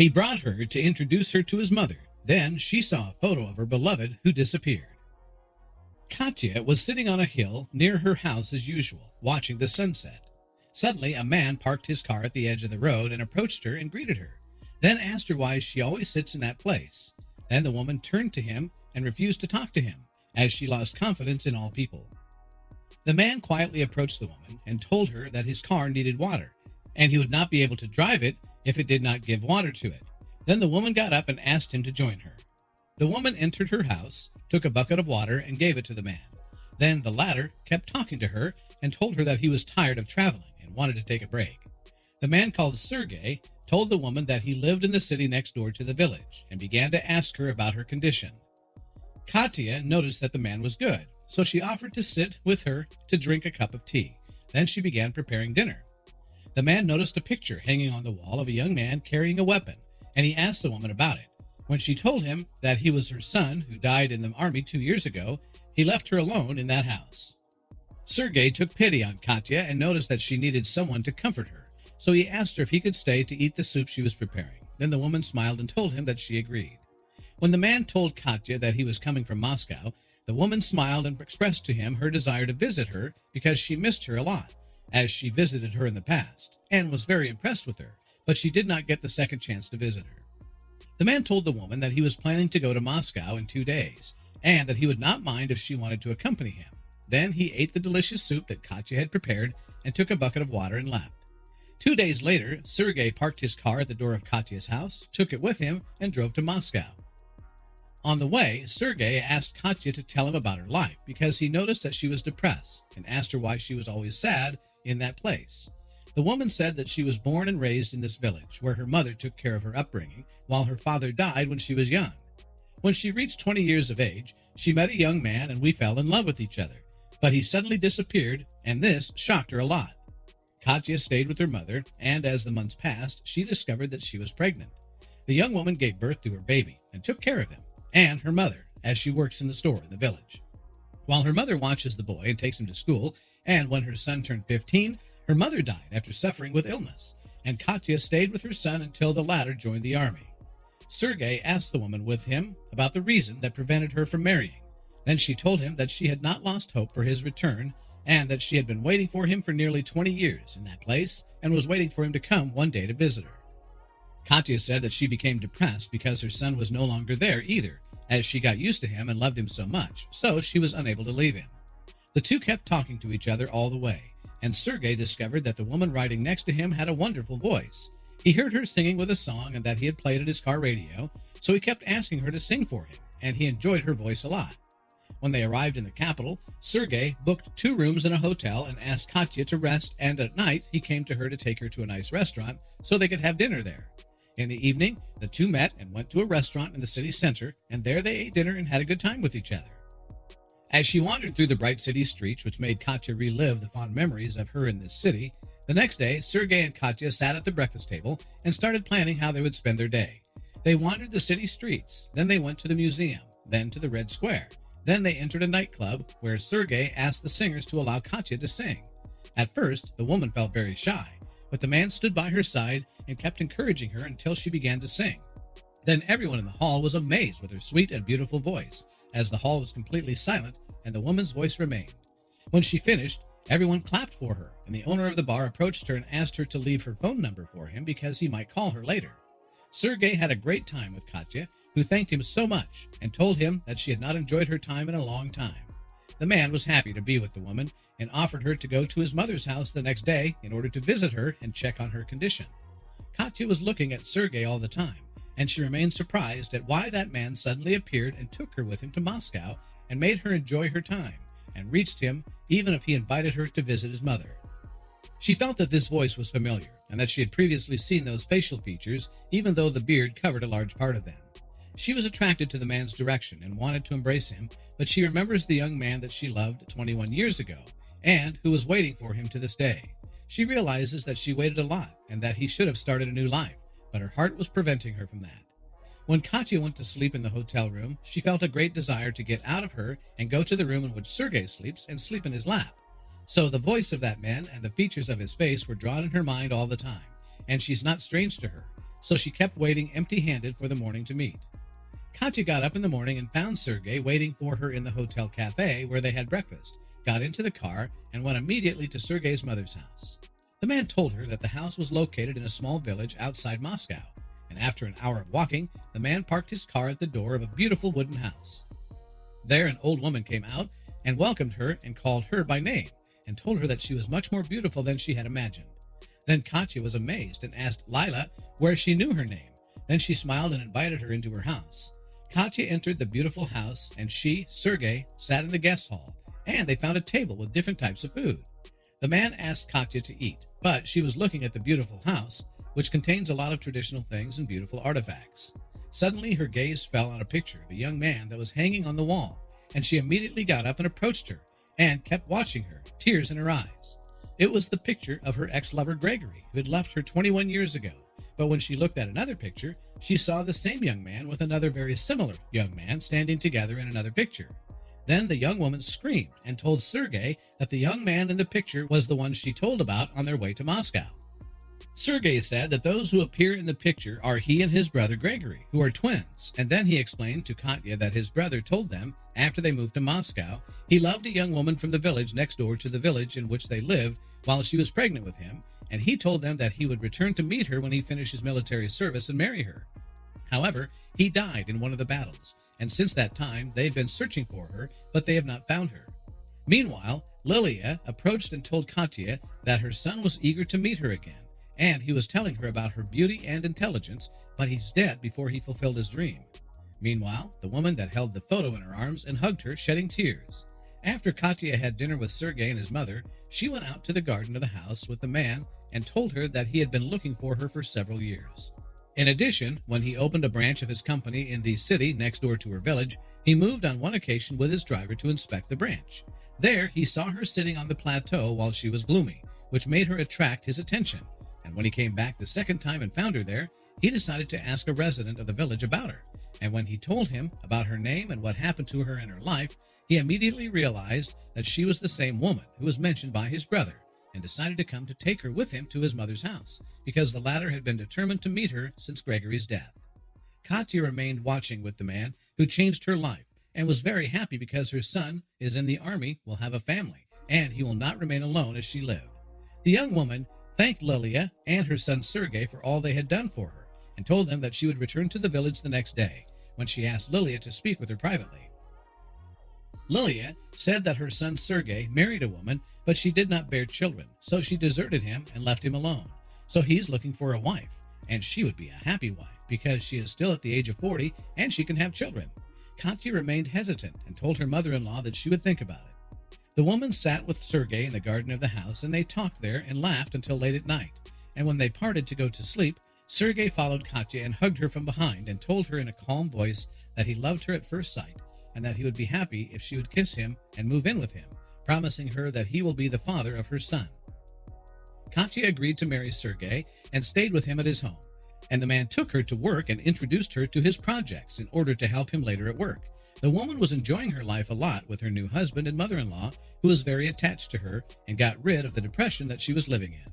He brought her to introduce her to his mother. Then she saw a photo of her beloved who disappeared. Katya was sitting on a hill near her house as usual, watching the sunset. Suddenly, a man parked his car at the edge of the road and approached her and greeted her, then asked her why she always sits in that place. Then the woman turned to him and refused to talk to him, as she lost confidence in all people. The man quietly approached the woman and told her that his car needed water, and he would not be able to drive it if it did not give water to it. Then the woman got up and asked him to join her. The woman entered her house, took a bucket of water, and gave it to the man. Then the latter kept talking to her and told her that he was tired of traveling and wanted to take a break. The man called Sergei told the woman that he lived in the city next door to the village and began to ask her about her condition. Katya noticed that the man was good, so she offered to sit with her to drink a cup of tea. Then she began preparing dinner. The man noticed a picture hanging on the wall of a young man carrying a weapon, and he asked the woman about it. When she told him that he was her son who died in the army 2 years ago, he left her alone in that house. Sergei took pity on Katya and noticed that she needed someone to comfort her, so he asked her if he could stay to eat the soup she was preparing. Then the woman smiled and told him that she agreed. When the man told Katya that he was coming from Moscow, the woman smiled and expressed to him her desire to visit her because she missed her a lot, as she visited her in the past, and was very impressed with her, but she did not get the second chance to visit her. The man told the woman that he was planning to go to Moscow in 2 days, and that he would not mind if she wanted to accompany him. Then he ate the delicious soup that Katya had prepared and took a bucket of water and left. 2 days later, Sergei parked his car at the door of Katya's house, took it with him, and drove to Moscow. On the way, Sergei asked Katya to tell him about her life because he noticed that she was depressed and asked her why she was always sad in that place. The woman said that she was born and raised in this village, where her mother took care of her upbringing, while her father died when she was young. When she reached 20 years of age, she met a young man and we fell in love with each other, but he suddenly disappeared, and this shocked her a lot. Katya stayed with her mother, and as the months passed, she discovered that she was pregnant. The young woman gave birth to her baby and took care of him and her mother, as she works in the store in the village. While her mother watches the boy and takes him to school, and when her son turned 15, her mother died after suffering with illness, and Katya stayed with her son until the latter joined the army. Sergei asked the woman with him about the reason that prevented her from marrying. Then she told him that she had not lost hope for his return, and that she had been waiting for him for nearly 20 years in that place, and was waiting for him to come one day to visit her. Katya said that she became depressed because her son was no longer there either, as she got used to him and loved him so much, so she was unable to leave him. The two kept talking to each other all the way, and Sergei discovered that the woman riding next to him had a wonderful voice. He heard her singing with a song and that he had played at his car radio, so he kept asking her to sing for him, and he enjoyed her voice a lot. When they arrived in the capital, Sergei booked 2 rooms in a hotel and asked Katya to rest, and at night he came to her to take her to a nice restaurant so they could have dinner there. In the evening, the two met and went to a restaurant in the city center, and there they ate dinner and had a good time with each other. As she wandered through the bright city streets, which made Katya relive the fond memories of her in this city, the next day, Sergei and Katya sat at the breakfast table and started planning how they would spend their day. They wandered the city streets, then they went to the museum, then to the Red Square. Then they entered a nightclub where Sergei asked the singers to allow Katya to sing. At first, the woman felt very shy, but the man stood by her side and kept encouraging her until she began to sing. Then everyone in the hall was amazed with her sweet and beautiful voice, as the hall was completely silent and the woman's voice remained. When she finished, everyone clapped for her, and the owner of the bar approached her and asked her to leave her phone number for him because he might call her later. Sergei had a great time with Katya, who thanked him so much and told him that she had not enjoyed her time in a long time. The man was happy to be with the woman and offered her to go to his mother's house the next day in order to visit her and check on her condition. Katya was looking at Sergei all the time, and she remained surprised at why that man suddenly appeared and took her with him to Moscow and made her enjoy her time, and reached him even if he invited her to visit his mother. She felt that this voice was familiar, and that she had previously seen those facial features, even though the beard covered a large part of them. She was attracted to the man's direction and wanted to embrace him, but she remembers the young man that she loved 21 years ago, and who was waiting for him to this day. She realizes that she waited a lot, and that he should have started a new life, but her heart was preventing her from that. When Katya went to sleep in the hotel room, she felt a great desire to get out of her and go to the room in which Sergei sleeps and sleep in his lap. So the voice of that man and the features of his face were drawn in her mind all the time, and she's not strange to her. so she kept waiting empty-handed for the morning to meet. Katya got up in the morning and found Sergei waiting for her in the hotel cafe where they had breakfast, got into the car, and went immediately to Sergei's mother's house. The man told her that the house was located in a small village outside Moscow, and after an hour of walking, the man parked his car at the door of a beautiful wooden house. There, an old woman came out and welcomed her and called her by name, and told her that she was much more beautiful than she had imagined. Then Katya was amazed and asked Lila where she knew her name. Then she smiled and invited her into her house. Katya entered the beautiful house, and she, Sergei, sat in the guest hall, and they found a table with different types of food. The man asked Katya to eat, but she was looking at the beautiful house, which contains a lot of traditional things and beautiful artifacts. Suddenly, her gaze fell on a picture of a young man that was hanging on the wall, and she immediately got up and approached her, and kept watching her, tears in her eyes. It was the picture of her ex-lover Gregory, who had left her 21 years ago. But when she looked at another picture, she saw the same young man with another very similar young man standing together in another picture. Then the young woman screamed and told Sergei that the young man in the picture was the one she told about on their way to Moscow. Sergei said that those who appear in the picture are he and his brother Gregory, who are twins, and then he explained to Katya that his brother told them, after they moved to Moscow, he loved a young woman from the village next door to the village in which they lived while she was pregnant with him, and he told them that he would return to meet her when he finished his military service and marry her. However, he died in one of the battles, and since that time they've been searching for her, but they have not found her. Meanwhile, Lilia approached and told Katya that her son was eager to meet her again, and he was telling her about her beauty and intelligence, but he's dead before he fulfilled his dream. Meanwhile, the woman that held the photo in her arms and hugged her, shedding tears. After Katya had dinner with Sergei and his mother, she went out to the garden of the house with the man and told her that he had been looking for her for several years. In addition, when he opened a branch of his company in the city next door to her village, he moved on one occasion with his driver to inspect the branch. There, he saw her sitting on the plateau while she was gloomy, which made her attract his attention. And when he came back the second time and found her there, he decided to ask a resident of the village about her. And when he told him about her name and what happened to her in her life, he immediately realized that she was the same woman who was mentioned by his brother, and decided to come to take her with him to his mother's house, because the latter had been determined to meet her since Gregory's death. Katya remained watching with the man who changed her life, and was very happy because her son is in the army, will have a family, and he will not remain alone as she lived. The young woman thanked Lilia and her son Sergei for all they had done for her, and told them that she would return to the village the next day, when she asked Lilia to speak with her privately. Lilia said that her son Sergei married a woman, but she did not bear children, so she deserted him and left him alone. So he's looking for a wife, and she would be a happy wife, because she is still at the age of 40 and she can have children. Katya remained hesitant and told her mother-in-law that she would think about it. The woman sat with Sergei in the garden of the house, and they talked there and laughed until late at night. And when they parted to go to sleep, Sergei followed Katya and hugged her from behind and told her in a calm voice that he loved her at first sight, and that he would be happy if she would kiss him and move in with him, promising her that he will be the father of her son. Katya agreed to marry Sergei and stayed with him at his home, and the man took her to work and introduced her to his projects in order to help him later at work. The woman was enjoying her life a lot with her new husband and mother-in-law, who was very attached to her and got rid of the depression that she was living in.